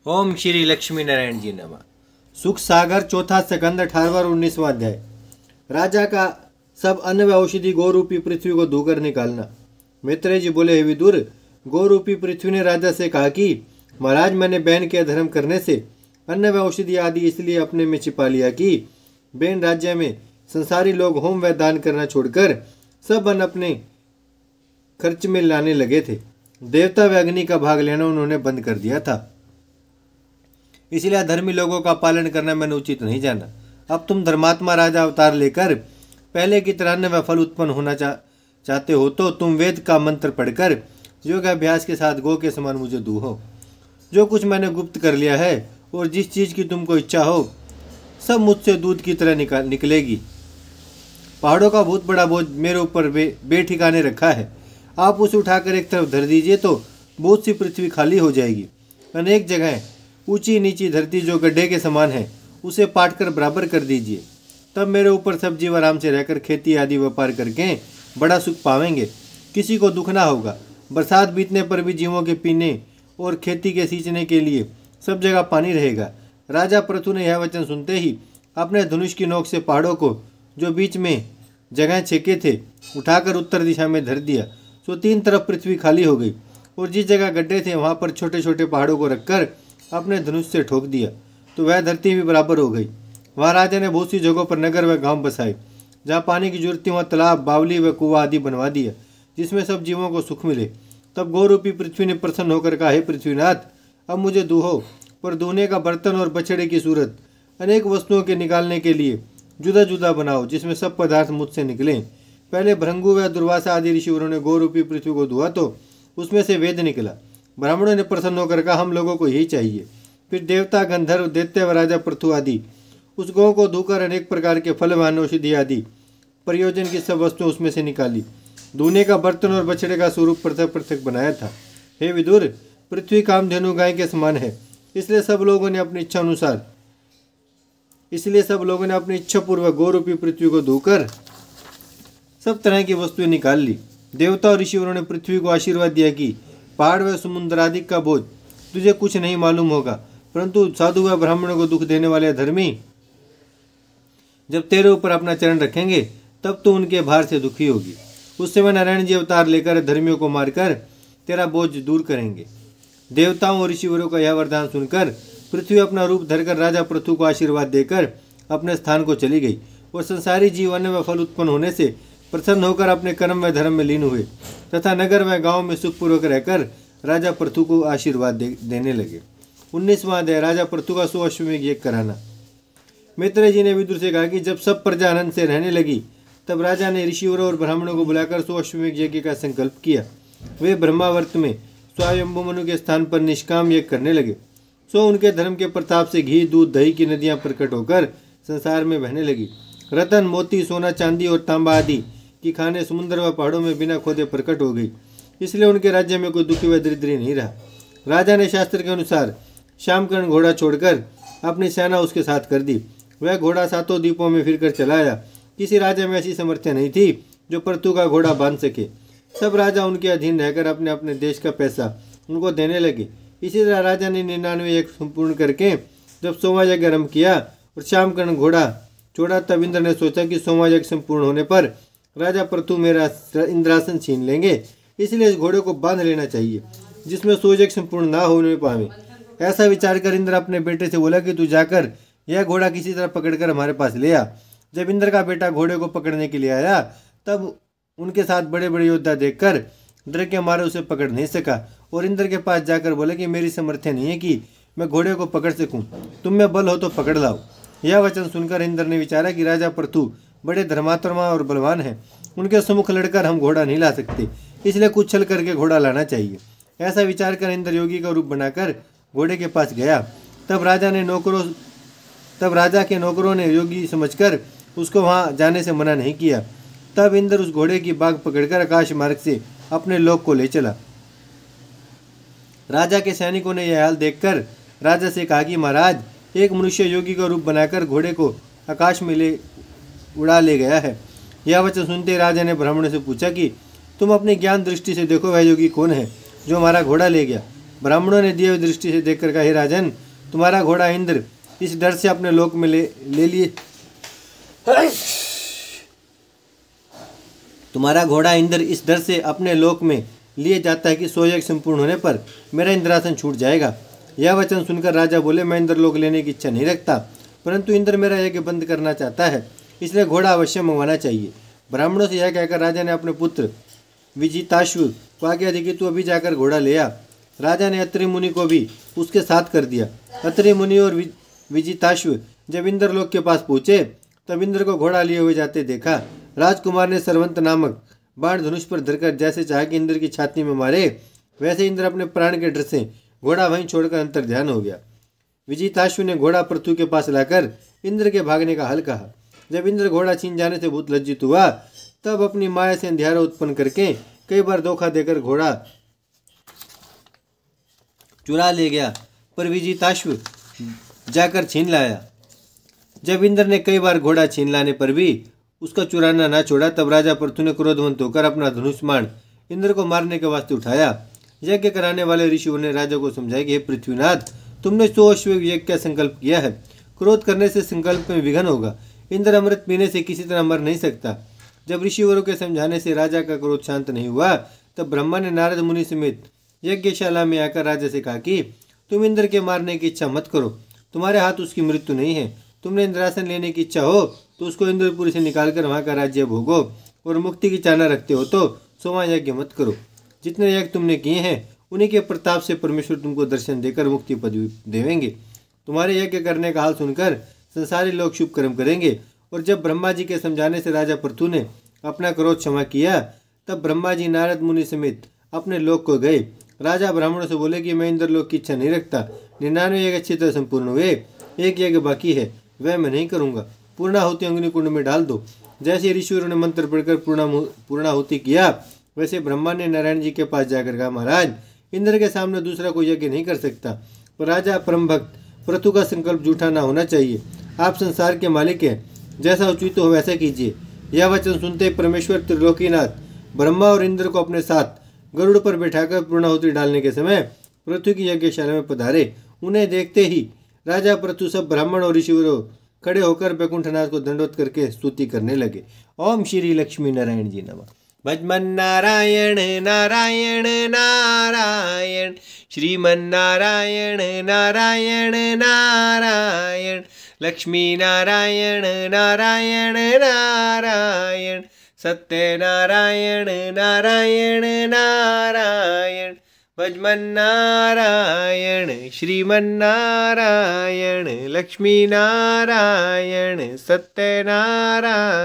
ओम श्री लक्ष्मी नारायण जी नमः। सुख सागर चौथा स्कंद 18वां और 19वां अध्याय। राजा का सब अन्न व औषधि गौरूपी पृथ्वी को धोकर निकालना। मैत्रेय जी बोले, हे विदुर, गौरूपी पृथ्वी ने राजा से कहा कि महाराज, मैंने बहन के अधर्म करने से अन्न व औषधि आदि इसलिए अपने में छिपा लिया कि बहन राज्य में संसारी लोग होम व दान करना छोड़कर सब अन्न अपने खर्च में लाने लगे थे। देवता व अग्नि का भाग लेना उन्होंने बंद कर दिया था, इसलिए धर्मी लोगों का पालन करना मैंने उचित नहीं जाना। अब तुम धर्मात्मा राजा अवतार लेकर पहले की तरह अन्न व फल उत्पन्न होना चाहते हो तो तुम वेद का मंत्र पढ़कर योग अभ्यास के साथ गौ के समान मुझे दूहो। जो कुछ मैंने गुप्त कर लिया है और जिस चीज की तुमको इच्छा हो सब मुझसे दूध की तरह निकलेगी। पहाड़ों का बहुत बड़ा बोझ मेरे ऊपर बेठिकाने रखा है, आप उसे उठाकर एक तरफ धर दीजिए तो बहुत सी पृथ्वी खाली हो जाएगी। अनेक जगह ऊंची नीची धरती जो गड्ढे के समान है उसे पाटकर बराबर कर दीजिए, तब मेरे ऊपर सब जीव आराम से रहकर खेती आदि व्यापार करके बड़ा सुख पावेंगे, किसी को दुख ना होगा। बरसात बीतने पर भी जीवों के पीने और खेती के सींचने के लिए सब जगह पानी रहेगा। राजा पृथु ने यह वचन सुनते ही अपने धनुष की नोक से पहाड़ों को जो बीच में जगह छेके थे उठाकर उत्तर दिशा में धर दिया, तो तीन तरफ पृथ्वी खाली हो गई और जिस जगह गड्ढे थे वहां पर छोटे छोटे पहाड़ों को रखकर अपने धनुष से ठोक दिया तो वह धरती भी बराबर हो गई। वहां राजा ने बहुत सी जगहों पर नगर व गांव बसाए, जहां पानी की जरूरत थी वहां तालाब, बावली व कुआं आदि बनवा दिया, जिसमें सब जीवों को सुख मिले। तब गौरूपी पृथ्वी ने प्रसन्न होकर कहा, हे पृथ्वीनाथ, अब मुझे दूहो, पर दूहने का बर्तन और बछड़े की सूरत अनेक वस्तुओं के निकालने के लिए जुदा जुदा बनाओ, जिसमें सब पदार्थ मुझसे निकलें। पहले भृंगु व दुर्वासा आदि ऋषिवरों ने गौरूपी पृथ्वी को धुआ तो उसमें से वेद निकला। ब्राह्मणों ने प्रसन्न होकर कहा, हम लोगों को यही चाहिए। फिर देवता, गंधर्व, दैत्य व राजा पृथु आदि उस गौ को धोकर अनेक प्रकार के फल व औषधि आदि प्रयोजन की सब वस्तुएं उसमें से निकाली। धोने का बर्तन और बछड़े का स्वरूप पृथक पृथक बनाया था। हे विदुर, पृथ्वी कामधेनु गाय के समान है, इसलिए सब लोगों ने अपनी इच्छा पूर्वक गौरूपी पृथ्वी को धोकर सब तरह की वस्तुएं निकाल ली। देवता और ऋषिवरों ने पृथ्वी को आशीर्वाद दिया कि पहाड़ व समुद्र आदि का बोझ तुझे कुछ नहीं मालूम होगा, परंतु साधु व ब्राह्मणों को दुख देने वाले धर्मी जब तेरे ऊपर अपना चरण रखेंगे तब तो उनके भार से दुखी होगी। उस समय नारायण जी अवतार लेकर धर्मियों को मारकर तेरा बोझ दूर करेंगे। देवताओं और ऋषिवरों का यह वरदान सुनकर पृथ्वी अपना रूप धरकर राजा पृथु को आशीर्वाद देकर अपने स्थान को चली गई और संसारी जीव अन्न व फल उत्पन्न होने से प्रसन्न होकर अपने कर्म व धर्म में लीन हुए तथा नगर व गांव में सुखपूर्वक रहकर राजा पृथु को आशीर्वाद देने लगे। 19वां अध्याय। राजा पृथु का 100 अश्वमेध यज्ञ कराना। मैत्रेय जी ने विदुर से कहा कि जब सब प्रजा आनंद से रहने लगी तब राजा ने ऋषिवरों और ब्राह्मणों को बुलाकर 100 अश्वमेध यज्ञ का संकल्प किया। वे ब्रह्मावर्त में स्वयंभू मनु के स्थान पर निष्काम यज्ञ करने लगे। सो उनके धर्म के प्रताप से घी, दूध, दही की नदियां प्रकट होकर संसार में बहने लगी। रतन, मोती, सोना, चांदी और तांबा आदि की खाने समुद्र व पहाड़ों में बिना खोदे प्रकट हो गई, इसलिए उनके राज्य में कोई दुखी व दरिद्री नहीं रहा। राजा ने शास्त्र के अनुसार श्यामकर्ण घोड़ा छोड़कर अपनी सेना उसके साथ कर दी। वह घोड़ा 7 द्वीपों में फिरकर चला आया। किसी राजा में ऐसी समर्थ्य नहीं थी जो पृथु का घोड़ा बांध सके। सब राजा उनके अधीन रहकर अपने अपने देश का पैसा उनको देने लगे। इसी तरह राजा ने 99 यज्ञ संपूर्ण करके जब 100वां यज्ञ आरंभ किया और श्यामकर्ण घोड़ा छोड़ा, तब इंद्र ने सोचा कि 100वां यज्ञ संपूर्ण होने पर राजा पृथु मेरा इंद्रासन छीन लेंगे, इसलिए इस घोड़े को बांध लेना चाहिए जिसमें 100 यज्ञ संपूर्ण ना होने पावे। ऐसा विचार कर इंद्र अपने बेटे से बोला कि तू जाकर यह घोड़ा किसी तरह पकड़कर हमारे पास ले आ। जब इंद्र का बेटा घोड़े को पकड़ने के लिए आया तब उनके साथ बड़े बड़े योद्धा देखकर डर के मारे उसे पकड़ नहीं सका और इंद्र के पास जाकर बोले कि मेरी समर्थ्य नहीं है कि मैं घोड़े को पकड़ सकूं, तुम में बल हो तो पकड़ लाओ। यह वचन सुनकर इंद्र ने विचारा कि राजा पृथु बड़े धर्मात्मा और बलवान हैं, उनके सम्मुख लड़कर हम घोड़ा नहीं ला सकते, इसलिए कुछ छल करके घोड़ा लाना चाहिए। ऐसा विचार कर इंद्र योगी का रूप बनाकर घोड़े के पास गया। तब राजा के नौकरों ने योगी समझकर उसको वहां जाने से मना नहीं किया। तब इंद्र उस घोड़े की बाग पकड़कर आकाश मार्ग से अपने लोक को ले चला। राजा के सैनिकों ने यह हाल देखकर राजा से कहा कि महाराज, एक मनुष्य योगी का रूप बनाकर घोड़े को आकाश में उड़ा ले गया है। यह वचन सुनते राजा ने ब्राह्मणों से पूछा कि तुम अपनी ज्ञान दृष्टि से देखो, वह योगी कौन है जो हमारा घोड़ा ले गया। ब्राह्मणों ने दिए हुए दृष्टि से देखकर कहा, हे राजन, तुम्हारा घोड़ा इंद्र इस डर से अपने लोक में ले लिए तुम्हारा घोड़ा इंद्र इस डर से अपने लोक में लिए जाता है कि सो यज्ञ संपूर्ण होने पर मेरा इंद्रासन छूट जाएगा। यह वचन सुनकर राजा बोले, मैं इंद्रलोक लेने की इच्छा नहीं रखता, परंतु इंद्र मेरा यज्ञ बंद करना चाहता है, इसलिए घोड़ा अवश्य मंगवाना चाहिए। ब्राह्मणों से यह कहकर राजा ने अपने पुत्र विजिताश्व को आज्ञा दी कि तू अभी जाकर घोड़ा ले आ। राजा ने अत्रि मुनि को भी उसके साथ कर दिया। अत्रि मुनि और विजिताश्व जब इंद्रलोक के पास पहुंचे तब इंद्र को घोड़ा लिए हुए जाते देखा। राजकुमार ने सर्वंत नामक बाण धनुष पर धरकर जैसे चाहा कि इंद्र की छाती में मारे, वैसे इंद्र अपने प्राण के डर से घोड़ा वहीं छोड़कर अंतर ध्यान हो गया। विजिताश्व ने घोड़ा पृथु के पास लाकर इंद्र के भागने का हल कहा। जब इंद्र घोड़ा छीन जाने से बहुत लज्जित हुआ, तब अपनी माया से अंधियारा उत्पन्न करके कई बार धोखा देकर घोड़ा चुरा ले गया, पर विजिताश्व जाकर छीन लाया। जब इंद्र ने कई बार घोड़ा छीन लाने पर भी उसका चुराना ना छोड़ा, तब राजा पृथु ने क्रोधवंत होकर अपना धनुष्मान इंद्र को मारने के वास्ते उठाया। यज्ञ कराने वाले ऋषियों ने राजा को समझाया कि हे पृथ्वीनाथ, तुमने 100 अश्वमेध यज्ञ का संकल्प किया है, क्रोध करने से संकल्प में विघ्न होगा। इंद्र अमृत पीने से किसी तरह मर नहीं सकता। जब ऋषिवरों के समझाने से राजा का क्रोध शांत नहीं हुआ, तब ब्रह्मा ने नारद मुनि समेत यज्ञशाला में आकर राजा से कहा कि तुम इंद्र के मारने की इच्छा मत करो, तुम्हारे हाथ उसकी मृत्यु नहीं है। तुमने इंद्रासन लेने की इच्छा हो तो उसको इंद्रपुरी से निकालकर वहाँ का राज्य भोगो, और मुक्ति की चाहना रखते हो तो 100वां यज्ञ मत करो। जितने यज्ञ तुमने किए हैं उन्हीं के प्रताप से परमेश्वर तुमको दर्शन देकर मुक्ति पदवी देवेंगे। तुम्हारे यज्ञ करने का हाल सुनकर संसारी लोग शुभ कर्म करेंगे। और जब ब्रह्मा जी के समझाने से राजा पृथु ने अपना क्रोध क्षमा किया, तब ब्रह्मा जी नारद मुनि समेत अपने लोक को गए। राजा ब्राह्मणों से बोले कि मैं इंद्रलोक की इच्छा नहीं रखता। 99 यज्ञ अच्छी तरह संपूर्ण हुए, एक यज्ञ बाकी है, वह मैं नहीं करूँगा। पूर्णाहुति अग्निकुंड में डाल दो। जैसे ऋषियों ने मंत्र पढ़कर पूर्णाहुति किया, वैसे ब्रह्मा ने नारायण जी के पास जाकर कहा, महाराज, इंद्र के सामने दूसरा कोई यज्ञ नहीं कर सकता, पर राजा परम भक्त पृथु का संकल्प झूठा ना होना चाहिए। आप संसार के मालिक हैं, जैसा उचित हो वैसा कीजिए। यह वचन सुनते परमेश्वर त्रिलोकीनाथ ब्रह्मा और इंद्र को अपने साथ गरुड़ पर बैठाकर पूर्णाहुति डालने के समय पृथ्वी की यज्ञशाला में पधारे। उन्हें देखते ही राजा पृथु सब ब्राह्मण और ऋषिवरों खड़े होकर वैकुंठनाथ को दंडवत करके स्तुति करने लगे। ओम श्री लक्ष्मी नारायण जी नमः। भजमन नारायण नारायण नारायण, श्रीमन नारायण नारायण नारायण, लक्ष्मी नारायण नारायण नारायण, सत्य नारायण नारायण नारायण, भजमन नारायण श्रीमन नारायण, लक्ष्मी नारायण सत्य नारायण।